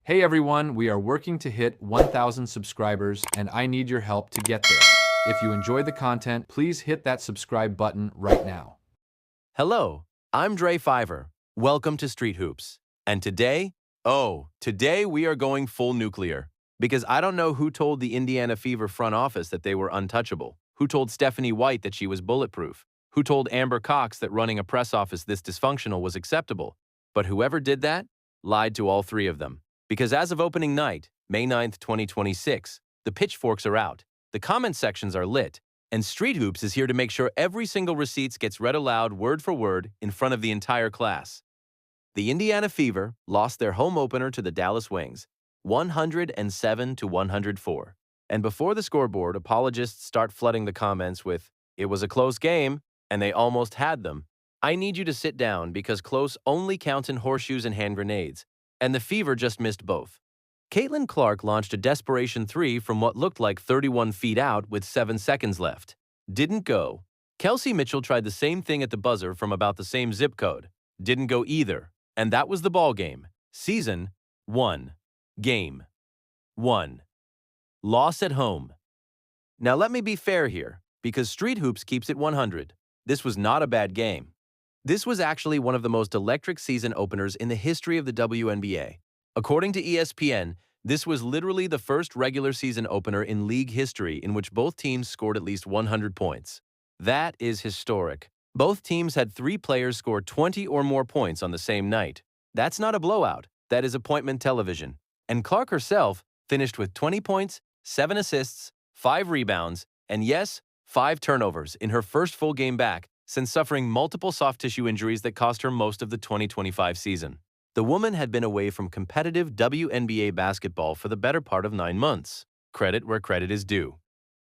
Hey everyone, we are working to hit 1,000 subscribers and I need your help to get there. If you enjoy the content, please hit that subscribe button right now. Hello, I'm Dre Fiver. Welcome to Street Hoops. And today we are going full nuclear. Because I don't know who told the Indiana Fever front office that they were untouchable, who told Stephanie White that she was bulletproof, who told Amber Cox that running a press office this dysfunctional was acceptable. But whoever did that lied to all three of them. Because as of opening night, May 9th, 2026, the pitchforks are out, the comment sections are lit, and Street Hoops is here to make sure every single receipt gets read aloud word for word in front of the entire class. The Indiana Fever lost their home opener to the Dallas Wings, 107 to 104. And before the scoreboard, apologists start flooding the comments with, "It was a close game, and they almost had them." I need you to sit down because close only counts in horseshoes and hand grenades, and the Fever just missed both. Caitlin Clark launched a desperation three from what looked like 31 feet out with 7 seconds left. Didn't go. Kelsey Mitchell tried the same thing at the buzzer from about the same zip code. Didn't go either. And that was the ball game. Season 1. Game 1. Loss at home. Now let me be fair here, because Street Hoops keeps it 100. This was not a bad game. This was actually one of the most electric season openers in the history of the WNBA. According to ESPN, this was literally the first regular season opener in league history in which both teams scored at least 100 points. That is historic. Both teams had 3 players score 20 or more points on the same night. That's not a blowout. That is appointment television. And Clark herself finished with 20 points, 7 assists, 5 rebounds, and yes, 5 turnovers in her first full game back since suffering multiple soft tissue injuries that cost her most of the 2025 season. The woman had been away from competitive WNBA basketball for the better part of 9 months. Credit where credit is due.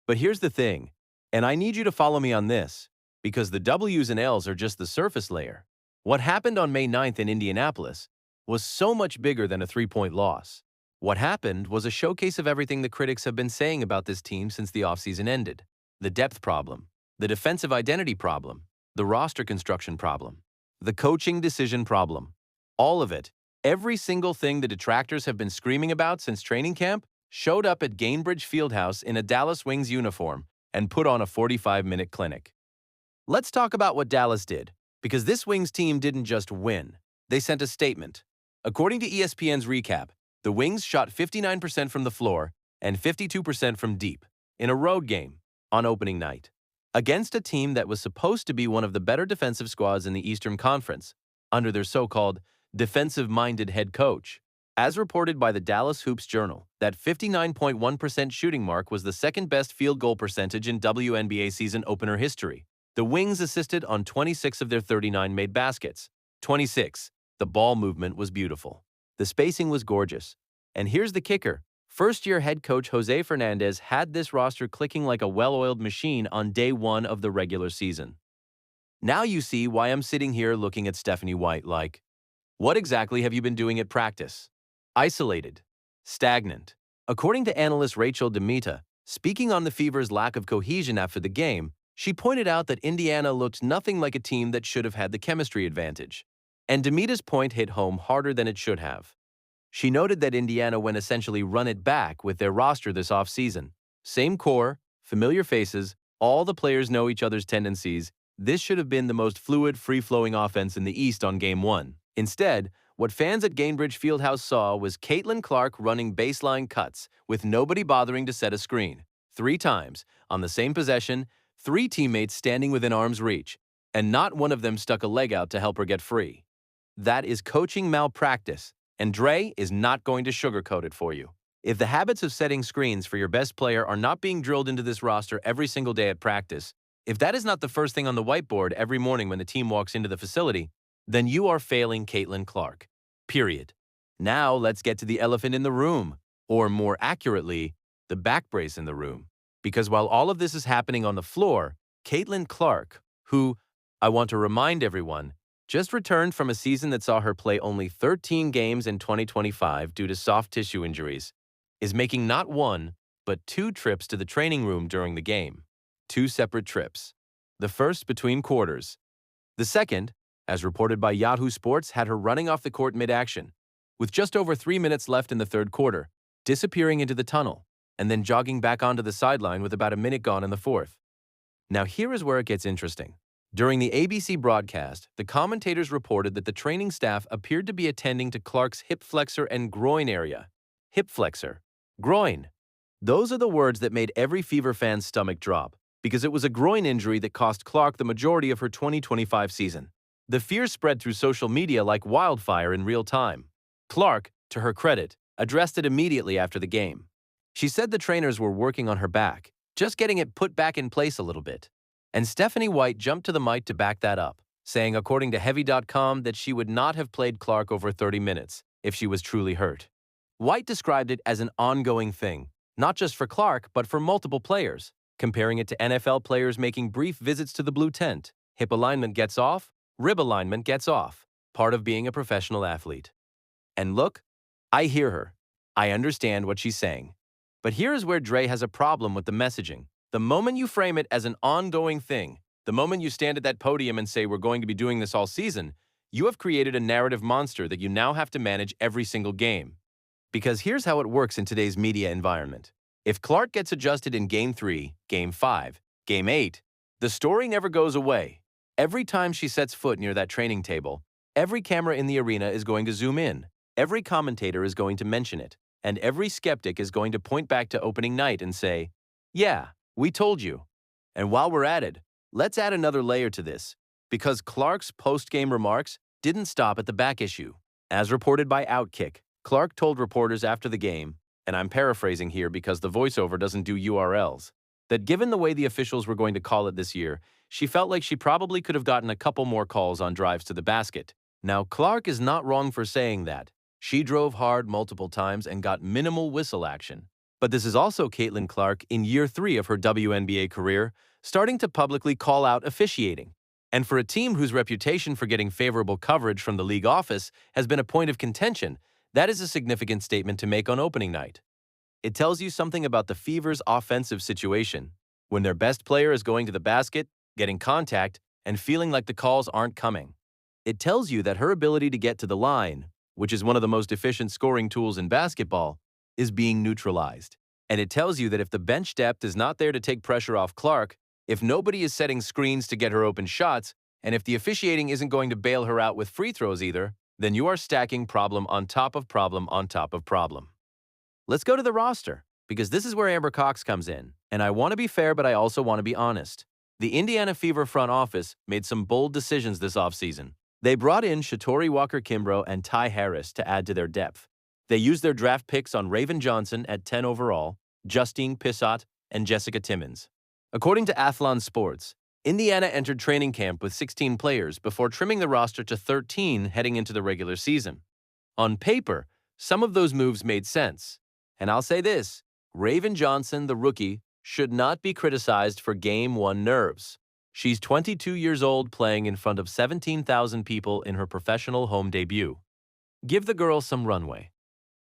But here's the thing, and I need you to follow me on this, because the W's and L's are just the surface layer. What happened on May 9th in Indianapolis was so much bigger than a 3-point loss. What happened was a showcase of everything the critics have been saying about this team since the offseason ended. The depth problem, the defensive identity problem, the roster construction problem, the coaching decision problem. All of it, every single thing the detractors have been screaming about since training camp, showed up at Gainbridge Fieldhouse in a Dallas Wings uniform and put on a 45-minute clinic. Let's talk about what Dallas did, because this Wings team didn't just win. They sent a statement. According to ESPN's recap, the Wings shot 59% from the floor and 52% from deep in a road game on opening night against a team that was supposed to be one of the better defensive squads in the Eastern Conference under their so-called defensive-minded head coach. As reported by the Dallas Hoops Journal, that 59.1% shooting mark was the second-best field goal percentage in WNBA season opener history. The Wings assisted on 26 of their 39 made baskets. 26. The ball movement was beautiful. The spacing was gorgeous. And here's the kicker. First-year head coach Jose Fernandez had this roster clicking like a well-oiled machine on day 1 of the regular season. Now you see why I'm sitting here looking at Stephanie White like, what exactly have you been doing at practice? Isolated. Stagnant. According to analyst Rachel DeMita, speaking on the Fever's lack of cohesion after the game, she pointed out that Indiana looked nothing like a team that should have had the chemistry advantage. And DeMita's point hit home harder than it should have. She noted that Indiana went essentially run it back with their roster this offseason. Same core, familiar faces, all the players know each other's tendencies. This should have been the most fluid, free-flowing offense in the East on Game 1. Instead, what fans at Gainbridge Fieldhouse saw was Caitlin Clark running baseline cuts with nobody bothering to set a screen. 3 times, on the same possession, 3 teammates standing within arm's reach, and not one of them stuck a leg out to help her get free. That is coaching malpractice, and Dre is not going to sugarcoat it for you. If the habits of setting screens for your best player are not being drilled into this roster every single day at practice, if that is not the first thing on the whiteboard every morning when the team walks into the facility, then you are failing Caitlin Clark. Period. Now let's get to the elephant in the room, or more accurately, the back brace in the room. Because while all of this is happening on the floor, Caitlin Clark, who, I want to remind everyone, just returned from a season that saw her play only 13 games in 2025 due to soft tissue injuries, is making not 1, but 2 trips to the training room during the game. 2 separate trips. The first between quarters. The second, as reported by Yahoo Sports, had her running off the court mid-action. with just over 3 minutes left in the third quarter, disappearing into the tunnel, and then jogging back onto the sideline with about a minute gone in the fourth. Now here is where it gets interesting. During the ABC broadcast, the commentators reported that the training staff appeared to be attending to Clark's hip flexor and groin area. Hip flexor. Groin. Those are the words that made every Fever fan's stomach drop, because it was a groin injury that cost Clark the majority of her 2025 season. The fear spread through social media like wildfire in real time. Clark, to her credit, addressed it immediately after the game. She said the trainers were working on her back, just getting it put back in place a little bit. And Stephanie White jumped to the mic to back that up, saying according to Heavy.com that she would not have played Clark over 30 minutes if she was truly hurt. White described it as an ongoing thing, not just for Clark, but for multiple players, comparing it to NFL players making brief visits to the blue tent. Hip alignment gets off, rib alignment gets off, part of being a professional athlete. And look, I hear her. I understand what she's saying. But here is where Dre has a problem with the messaging. The moment you frame it as an ongoing thing, the moment you stand at that podium and say we're going to be doing this all season, you have created a narrative monster that you now have to manage every single game. Because here's how it works in today's media environment. If Clark gets adjusted in Game 3, Game 5, Game 8, the story never goes away. Every time she sets foot near that training table, every camera in the arena is going to zoom in. Every commentator is going to mention it. And every skeptic is going to point back to opening night and say, yeah, we told you. And while we're at it, let's add another layer to this, because Clark's post-game remarks didn't stop at the back issue. As reported by Outkick, Clark told reporters after the game, and I'm paraphrasing here because the voiceover doesn't do URLs, that given the way the officials were going to call it this year, she felt like she probably could have gotten a couple more calls on drives to the basket. Now, Clark is not wrong for saying that. She drove hard multiple times and got minimal whistle action. But this is also Caitlin Clark in year 3 of her WNBA career, starting to publicly call out officiating. And for a team whose reputation for getting favorable coverage from the league office has been a point of contention, that is a significant statement to make on opening night. It tells you something about the Fever's offensive situation, when their best player is going to the basket, getting contact, and feeling like the calls aren't coming. It tells you that her ability to get to the line, which is one of the most efficient scoring tools in basketball, is being neutralized. And it tells you that if the bench depth is not there to take pressure off Clark, if nobody is setting screens to get her open shots, and if the officiating isn't going to bail her out with free throws either, then you are stacking problem on top of problem on top of problem. Let's go to the roster, because this is where Amber Cox comes in. And I want to be fair, but I also want to be honest. The Indiana Fever front office made some bold decisions this offseason. They brought in Shatori Walker-Kimbrough and Ty Harris to add to their depth. They used their draft picks on Raven Johnson at 10 overall, Justine Pissott, and Jessica Timmons. According to Athlon Sports, Indiana entered training camp with 16 players before trimming the roster to 13 heading into the regular season. On paper, some of those moves made sense. And I'll say this, Raven Johnson, the rookie, should not be criticized for Game 1 nerves. She's 22 years old playing in front of 17,000 people in her professional home debut. Give the girl some runway.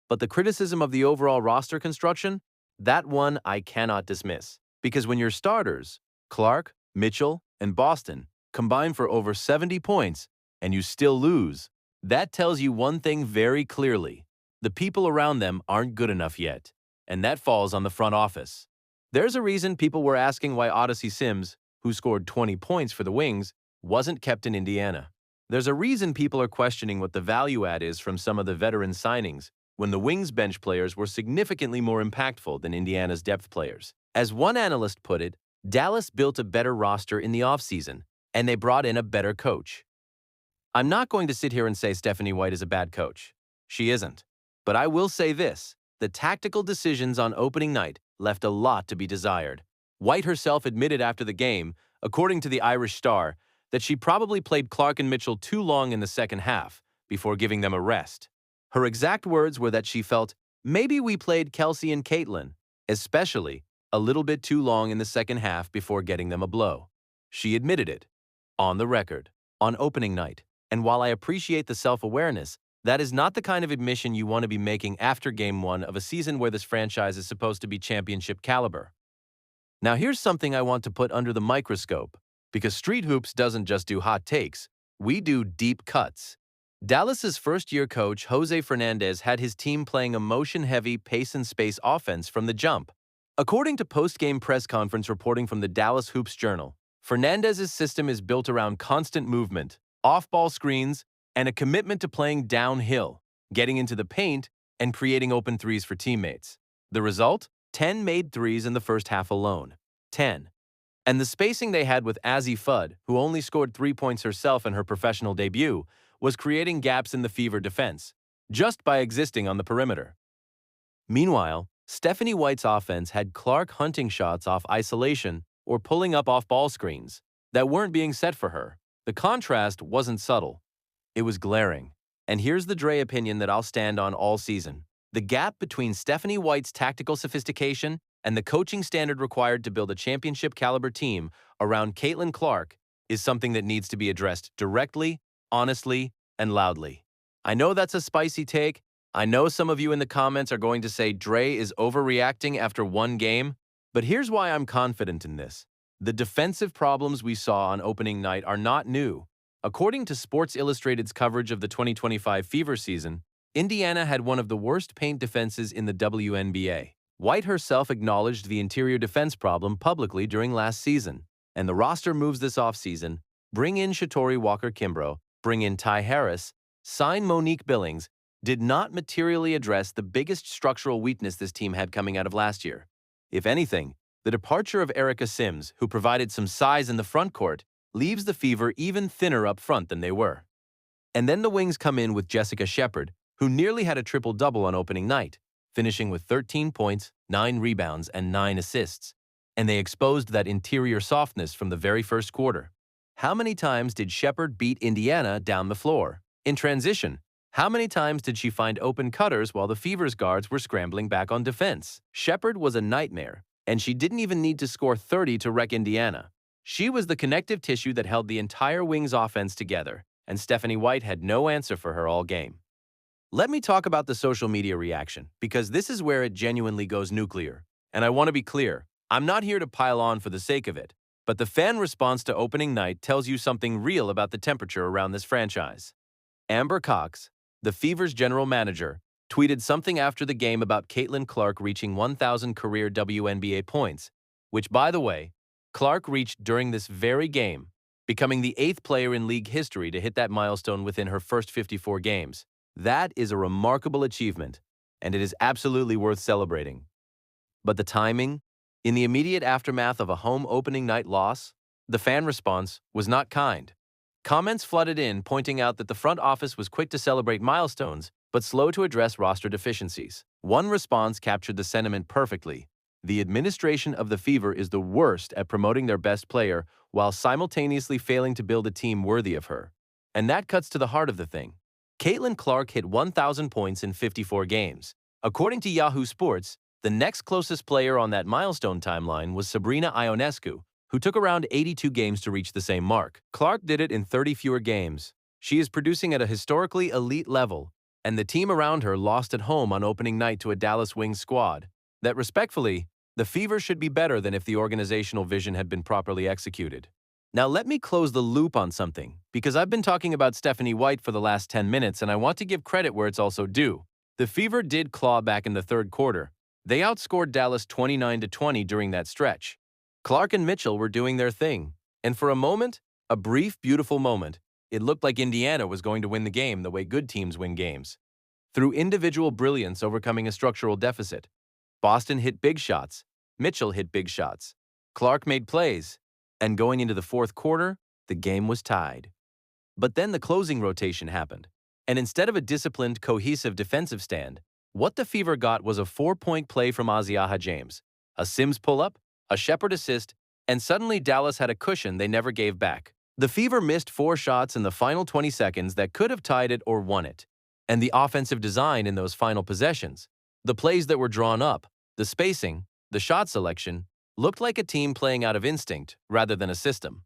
But the criticism of the overall roster construction, that one I cannot dismiss. Because when your starters, Clark, Mitchell, and Boston, combine for over 70 points and you still lose, that tells you one thing very clearly. The people around them aren't good enough yet. And that falls on the front office. There's a reason people were asking why Odyssey Sims, who scored 20 points for the Wings, wasn't kept in Indiana. There's a reason people are questioning what the value add is from some of the veteran signings, when the Wings bench players were significantly more impactful than Indiana's depth players. As one analyst put it, Dallas built a better roster in the offseason, and they brought in a better coach. I'm not going to sit here and say Stephanie White is a bad coach. She isn't. But I will say this, the tactical decisions on opening night left a lot to be desired. White herself admitted after the game, according to the Irish Star, that she probably played Clark and Mitchell too long in the second half before giving them a rest. Her exact words were that she felt, maybe we played Kelsey and Caitlin, especially, a little bit too long in the second half before getting them a blow. She admitted it, on the record, on opening night. And while I appreciate the self-awareness, that is not the kind of admission you want to be making after Game 1 of a season where this franchise is supposed to be championship caliber. Now here's something I want to put under the microscope, because Street Hoops doesn't just do hot takes, we do deep cuts. Dallas's first-year coach, Jose Fernandez, had his team playing a motion-heavy pace-and-space offense from the jump. According to post-game press conference reporting from the Dallas Hoops Journal, Fernandez's system is built around constant movement, off-ball screens, and a commitment to playing downhill, getting into the paint, and creating open threes for teammates. The result? 10 made threes in the first half alone. 10. And the spacing they had with Azzi Fudd, who only scored 3 points herself in her professional debut, was creating gaps in the Fever defense, just by existing on the perimeter. Meanwhile, Stephanie White's offense had Clark hunting shots off isolation or pulling up off-ball screens that weren't being set for her. The contrast wasn't subtle. It was glaring. And here's the Dre opinion that I'll stand on all season. The gap between Stephanie White's tactical sophistication and the coaching standard required to build a championship-caliber team around Caitlin Clark is something that needs to be addressed directly, honestly, and loudly. I know that's a spicy take. I know some of you in the comments are going to say Dre is overreacting after one game, but here's why I'm confident in this. The defensive problems we saw on opening night are not new. According to Sports Illustrated's coverage of the 2025 Fever season, Indiana had one of the worst paint defenses in the WNBA. White herself acknowledged the interior defense problem publicly during last season, and the roster moves this offseason: bring in Shatori Walker-Kimbrough, bring in Ty Harris, sign Monique Billings, did not materially address the biggest structural weakness this team had coming out of last year. If anything, the departure of Erica Sims, who provided some size in the front court, leaves the Fever even thinner up front than they were. And then the Wings come in with Jessica Shepard, who nearly had a triple-double on opening night, finishing with 13 points, 9 rebounds, and 9 assists. And they exposed that interior softness from the very first quarter. How many times did Shepard beat Indiana down the floor? In transition, how many times did she find open cutters while the Fever's guards were scrambling back on defense? Shepard was a nightmare, and she didn't even need to score 30 to wreck Indiana. She was the connective tissue that held the entire Wings offense together, and Stephanie White had no answer for her all game. Let me talk about the social media reaction, because this is where it genuinely goes nuclear. And I want to be clear, I'm not here to pile on for the sake of it, but the fan response to opening night tells you something real about the temperature around this franchise. Amber Cox, the Fever's general manager, tweeted something after the game about Caitlin Clark reaching 1,000 career WNBA points, which, by the way, Clark reached during this very game, becoming the 8th player in league history to hit that milestone within her first 54 games. That is a remarkable achievement, and it is absolutely worth celebrating. But the timing? In the immediate aftermath of a home opening night loss, the fan response was not kind. Comments flooded in pointing out that the front office was quick to celebrate milestones, but slow to address roster deficiencies. One response captured the sentiment perfectly. The administration of the Fever is the worst at promoting their best player while simultaneously failing to build a team worthy of her. And that cuts to the heart of the thing. Caitlin Clark hit 1,000 points in 54 games. According to Yahoo Sports, the next closest player on that milestone timeline was Sabrina Ionescu, who took around 82 games to reach the same mark. Clark did it in 30 fewer games. She is producing at a historically elite level, and the team around her lost at home on opening night to a Dallas Wings squad that, respectfully, the Fever should be better than if the organizational vision had been properly executed. Now let me close the loop on something, because I've been talking about Stephanie White for the last 10 minutes and I want to give credit where it's also due. The Fever did claw back in the third quarter. They outscored Dallas 29-20 during that stretch. Clark and Mitchell were doing their thing, and for a moment, a brief, beautiful moment, it looked like Indiana was going to win the game the way good teams win games. Through individual brilliance overcoming a structural deficit. Boston hit big shots, Mitchell hit big shots, Clark made plays, and going into the fourth quarter, the game was tied. But then the closing rotation happened, and instead of a disciplined, cohesive defensive stand, what the Fever got was a 4-point play from Aziaha James, a Sims pull-up, a Shepard assist, and suddenly Dallas had a cushion they never gave back. The Fever missed 4 shots in the final 20 seconds that could have tied it or won it. And the offensive design in those final possessions, the plays that were drawn up, the spacing, the shot selection, looked like a team playing out of instinct rather than a system.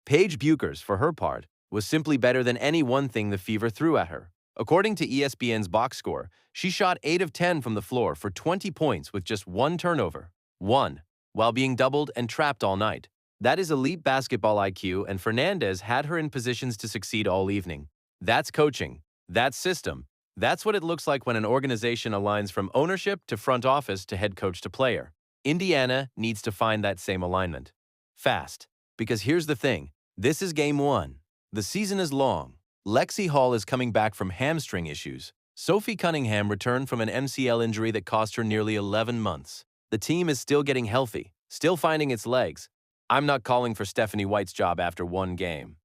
Paige Buchers, for her part, was simply better than any one thing the Fever threw at her. According to ESPN's box score, she shot 8 of 10 from the floor for 20 points with just 1 turnover. 1. While being doubled and trapped all night. That is elite basketball IQ, and Fernandez had her in positions to succeed all evening. That's coaching, That system, that's what it looks like when an organization aligns from ownership to front office to head coach to player. Indiana needs to find that same alignment. Fast. Because here's the thing. This is game one. The season is long. Lexi Hall is coming back from hamstring issues. Sophie Cunningham returned from an MCL injury that cost her nearly 11 months. The team is still getting healthy, still finding its legs. I'm not calling for Stephanie White's job after one game.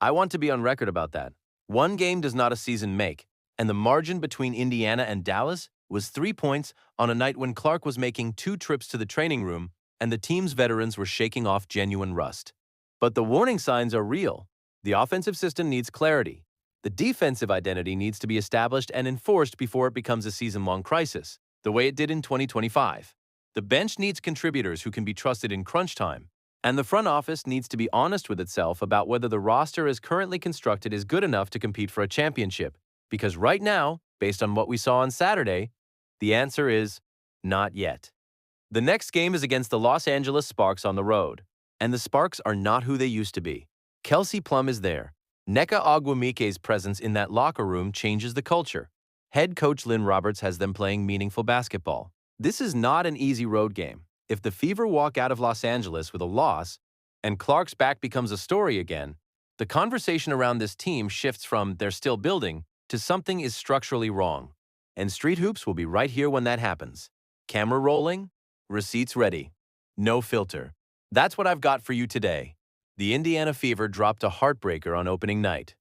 I want to be on record about that. One game does not a season make, and the margin between Indiana and Dallas was 3 points on a night when Clark was making 2 trips to the training room and the team's veterans were shaking off genuine rust. But the warning signs are real. The offensive system needs clarity. The defensive identity needs to be established and enforced before it becomes a season-long crisis, the way it did in 2025. The bench needs contributors who can be trusted in crunch time, and the front office needs to be honest with itself about whether the roster as currently constructed is good enough to compete for a championship, because right now, based on what we saw on Saturday, the answer is not yet. The next game is against the Los Angeles Sparks on the road, and the Sparks are not who they used to be. Kelsey Plum is there. Nneka Ogwumike's presence in that locker room changes the culture. Head coach Lynn Roberts has them playing meaningful basketball. This is not an easy road game. If the Fever walk out of Los Angeles with a loss, and Clark's back becomes a story again, the conversation around this team shifts from they're still building to something is structurally wrong. And Street Hoops will be right here when that happens. Camera rolling, receipts ready. No filter. That's what I've got for you today. The Indiana Fever dropped a heartbreaker on opening night.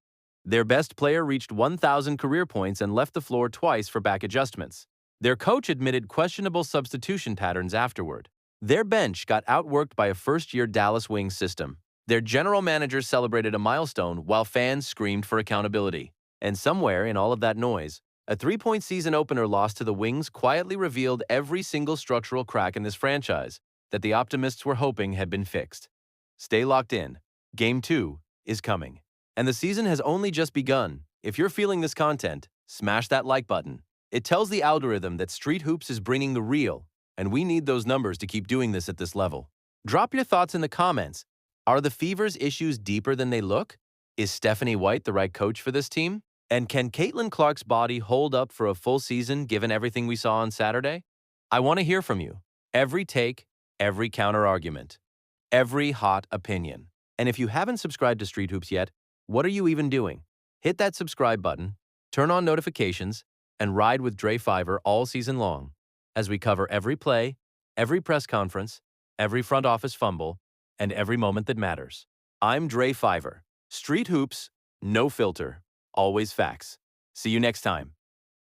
Their best player reached 1,000 career points and left the floor twice for back adjustments. Their coach admitted questionable substitution patterns afterward. Their bench got outworked by a first-year Dallas Wings system. Their general manager celebrated a milestone while fans screamed for accountability. And somewhere in all of that noise, a 3-point season opener loss to the Wings quietly revealed every single structural crack in this franchise that the optimists were hoping had been fixed. Stay locked in. Game 2 is coming. And the season has only just begun. If you're feeling this content, smash that like button. It tells the algorithm that Street Hoops is bringing the real, and we need those numbers to keep doing this at this level. Drop your thoughts in the comments. Are the Fever's issues deeper than they look? Is Stephanie White the right coach for this team? And can Caitlin Clark's body hold up for a full season given everything we saw on Saturday? I want to hear from you. Every take, every counter-argument, every hot opinion. And if you haven't subscribed to Street Hoops yet, what are you even doing? Hit that subscribe button, turn on notifications, and ride with Dre Fiver all season long as we cover every play, every press conference, every front office fumble, and every moment that matters. I'm Dre Fiver. Street Hoops, no filter, always facts. See you next time.